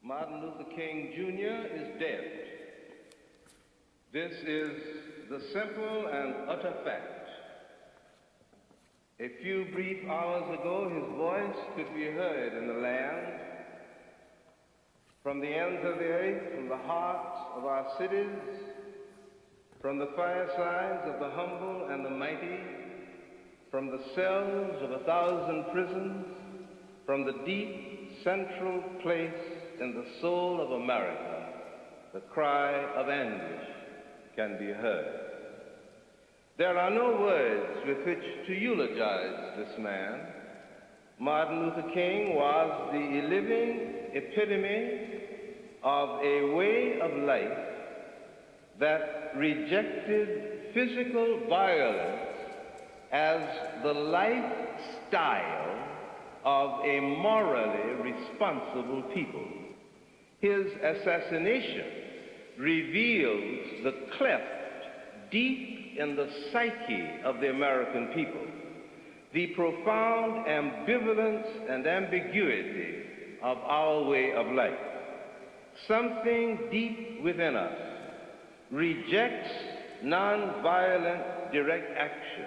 Martin Luther King Jr. is dead. This is the simple and utter fact. A few brief hours ago, his voice could be heard in the land, from the ends of the earth, from the hearts of our cities, from the firesides of the humble and the mighty, from the cells of 1,000 prisons, from the deep central place in the soul of America, the cry of anguish can be heard. There are no words with which to eulogize this man. Martin Luther King was the living epitome of a way of life that rejected physical violence as the lifestyle of a morally responsible people. His assassination reveals the cleft deep in the psyche of the American people, the profound ambivalence and ambiguity of our way of life. Something deep within us rejects nonviolent direct action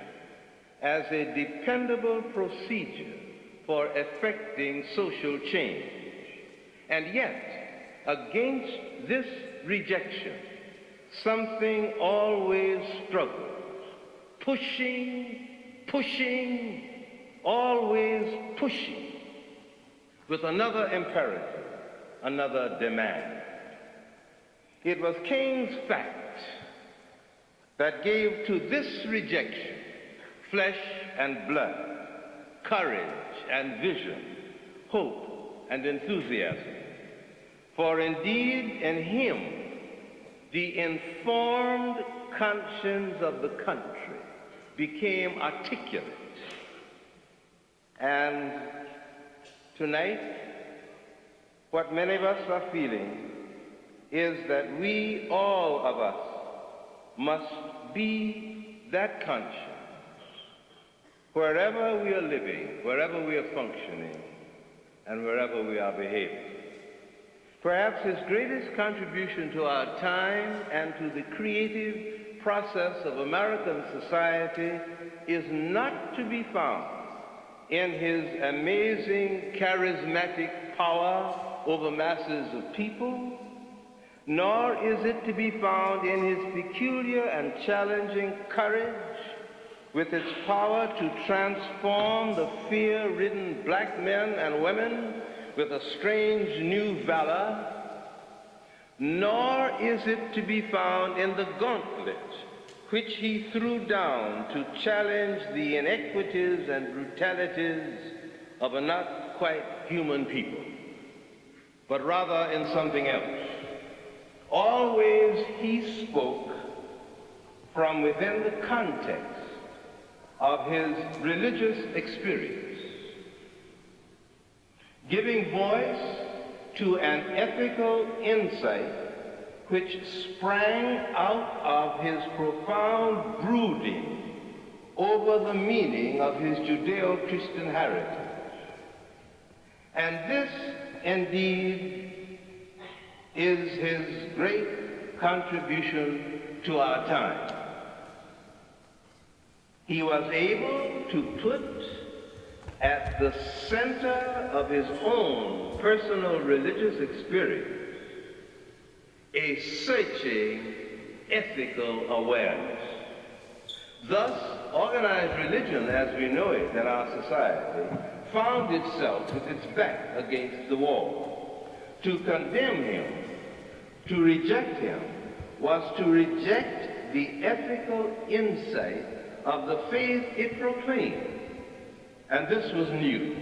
as a dependable procedure for effecting social change. And yet, against this rejection, something always struggles, pushing, always pushing, with another imperative, another demand. It was King's fact that gave to this rejection flesh and blood, courage and vision, hope and enthusiasm. For indeed in him the informed conscience of the country became articulate. And tonight, what many of us are feeling is that we, all of us, must be that conscience wherever we are living, wherever we are functioning, and wherever we are behaving. Perhaps his greatest contribution to our time and to the creative process of American society is not to be found in his amazing charismatic power over masses of people, nor is it to be found in his peculiar and challenging courage with its power to transform the fear-ridden black men and women with a strange new valor, nor is it to be found in the gauntlet which he threw down to challenge the inequities and brutalities of a not quite human people, but rather in something else. Always he spoke from within the context of his religious experience, giving voice to an ethical insight which sprang out of his profound brooding over the meaning of his Judeo-Christian heritage. And this, indeed, is his great contribution to our time. He was able to put at the center of his own personal religious experience a searching ethical awareness. Thus, organized religion as we know it in our society found itself with its back against the wall. To condemn him, to reject him, was to reject the ethical insight of the faith it proclaimed. And this was new.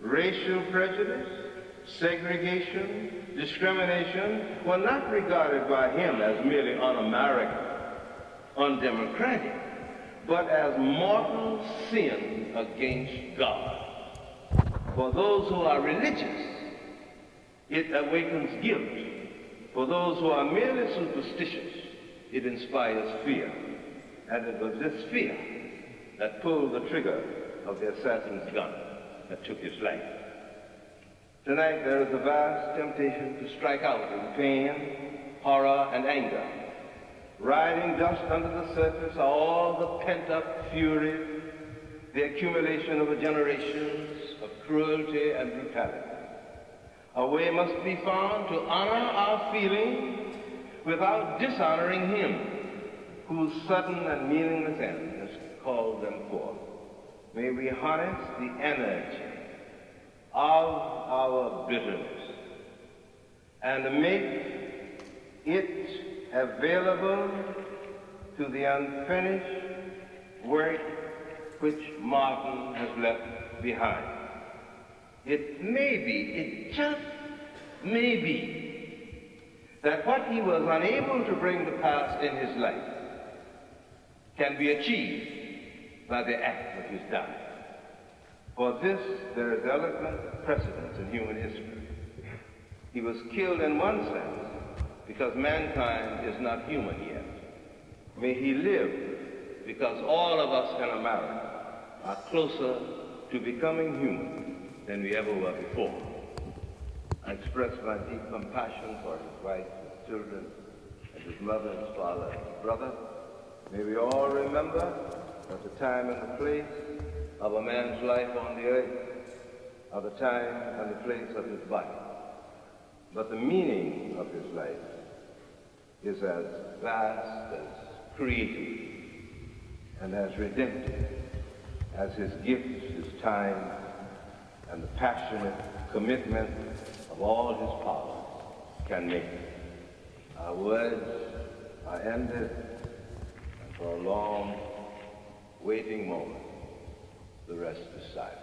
Racial prejudice, segregation, discrimination were not regarded by him as merely un-American, undemocratic, but as mortal sin against God. For those who are religious, it awakens guilt. For those who are merely superstitious, it inspires fear. And it was this fear that pulled the trigger of the assassin's gun that took his life. Tonight there is a vast temptation to strike out in pain, horror, and anger. Riding just under the surface are all the pent-up fury, the accumulation of generations of cruelty and brutality. A way must be found to honor our feelings without dishonoring him whose sudden and meaningless end has called them forth. May we harness the energy of our bitterness and make it available to the unfinished work which Martin has left behind. It may be, it just may be, that what he was unable to bring to pass in his life can be achieved by the act of his dying. For this, there is eloquent precedence in human history. He was killed in one sense because mankind is not human yet. May he live because all of us in America are closer to becoming human than we ever were before. I express my deep compassion for his wife, his children, and his mother, his father, and his brother. May we all remember that the time and the place of a man's life on the earth are the time and the place of his body. But the meaning of his life is as vast, as creative, and as redemptive as his gifts, his time, and the passionate commitment of all his powers can make. Our words are ended, and for a long, waiting moment, the rest is silent.